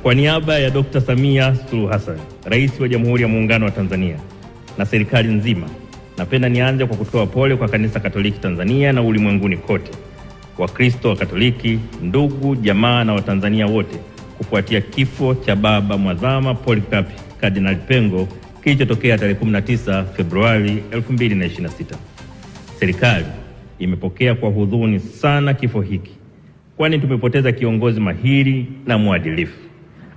Kwa niaba ya Dr. Samia Suluhu Hassan, Rais wa Jamhuri ya Muungano wa Tanzania na serikali nzima, napenda nianze kwa kutoa pole kwa Kanisa Katoliki Tanzania na ulimwenguni kote, Wakristo wa Katoliki, ndugu, jamaa na Watanzania wote kufuatia kifo cha Baba Mwadhama Polycarp Kardinali Pengo kilichotokea tarehe 19 Februari 2026. Serikali imepokea kwa huzuni sana kifo hiki, kwani tumepoteza kiongozi mahiri na mwadilifu.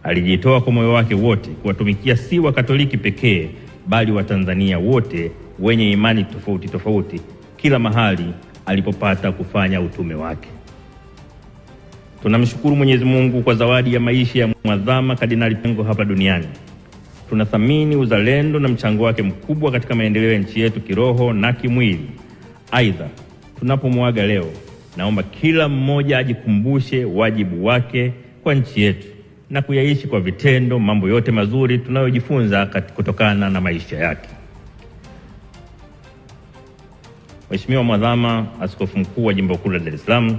Alijitoa kwa moyo wake wote kuwatumikia si Wakatoliki pekee, bali Watanzania wote wenye imani tofauti tofauti kila mahali alipopata kufanya utume wake. Tunamshukuru Mwenyezi Mungu kwa zawadi ya maisha ya Mwadhama Kardinali Pengo hapa duniani. Tunathamini uzalendo na mchango wake mkubwa katika maendeleo ya nchi yetu kiroho na kimwili. Aidha, tunapomwaga leo, naomba kila mmoja ajikumbushe wajibu wake kwa nchi yetu na kuyaishi kwa vitendo mambo yote mazuri tunayojifunza kutokana na maisha yake. Mheshimiwa Mwadhama, Askofu Mkuu wa Jimbo Kuu la Dar es Salaam,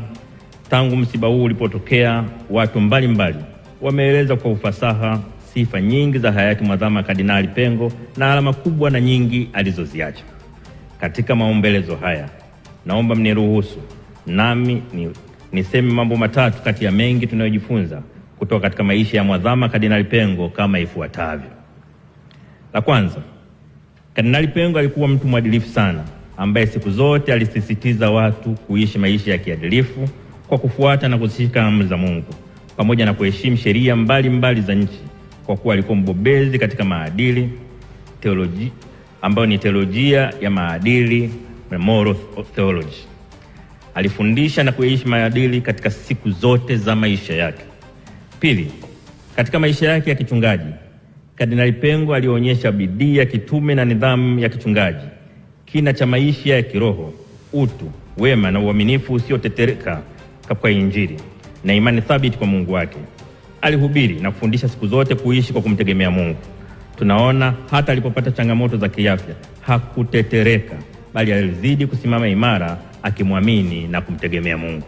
tangu msiba huu ulipotokea, watu mbalimbali wameeleza kwa ufasaha sifa nyingi za hayati Mwadhama Kardinali Pengo na alama kubwa na nyingi alizoziacha. Katika maombelezo haya, naomba mniruhusu nami niseme mambo matatu kati ya mengi tunayojifunza kutoka katika maisha ya Mwadhama Kardinali Pengo kama ifuatavyo. La kwanza, Kardinali Pengo alikuwa mtu mwadilifu sana, ambaye siku zote alisisitiza watu kuishi maisha ya kiadilifu kwa kufuata na kuzishika amri za Mungu pamoja na kuheshimu sheria mbalimbali za nchi, kwa kuwa alikuwa mbobezi katika maadili, ambayo ni teolojia ya maadili, moral theology. Alifundisha na kuishi maadili katika siku zote za maisha yake. Pili, katika maisha yake ya kichungaji, Kardinali Pengo alionyesha bidii ya kitume na nidhamu ya kichungaji, kina cha maisha ya kiroho, utu, wema na uaminifu usiotetereka kwa Injili na imani thabiti kwa Mungu wake. Alihubiri na kufundisha siku zote kuishi kwa kumtegemea Mungu. Tunaona hata alipopata changamoto za kiafya hakutetereka, bali alizidi kusimama imara akimwamini na kumtegemea Mungu.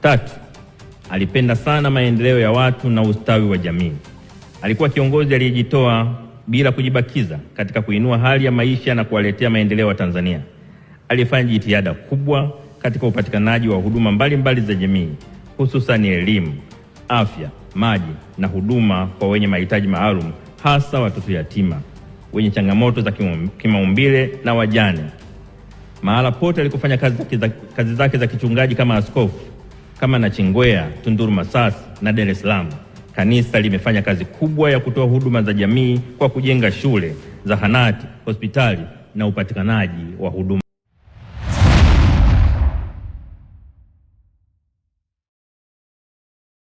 Tatu, alipenda sana maendeleo ya watu na ustawi wa jamii. Alikuwa kiongozi aliyejitoa bila kujibakiza katika kuinua hali ya maisha na kuwaletea maendeleo wa Tanzania. Alifanya jitihada kubwa katika upatikanaji wa huduma mbalimbali za jamii, hususan elimu, afya, maji na huduma kwa wenye mahitaji maalum, hasa watoto yatima, wenye changamoto za kimaumbile na wajane. Mahala pote alikofanya kazi zake za kichungaji kama askofu, kama Nachingwea, Tunduru, Masasi na Dar es Salaam, kanisa limefanya kazi kubwa ya kutoa huduma za jamii kwa kujenga shule, zahanati, hospitali na upatikanaji wa huduma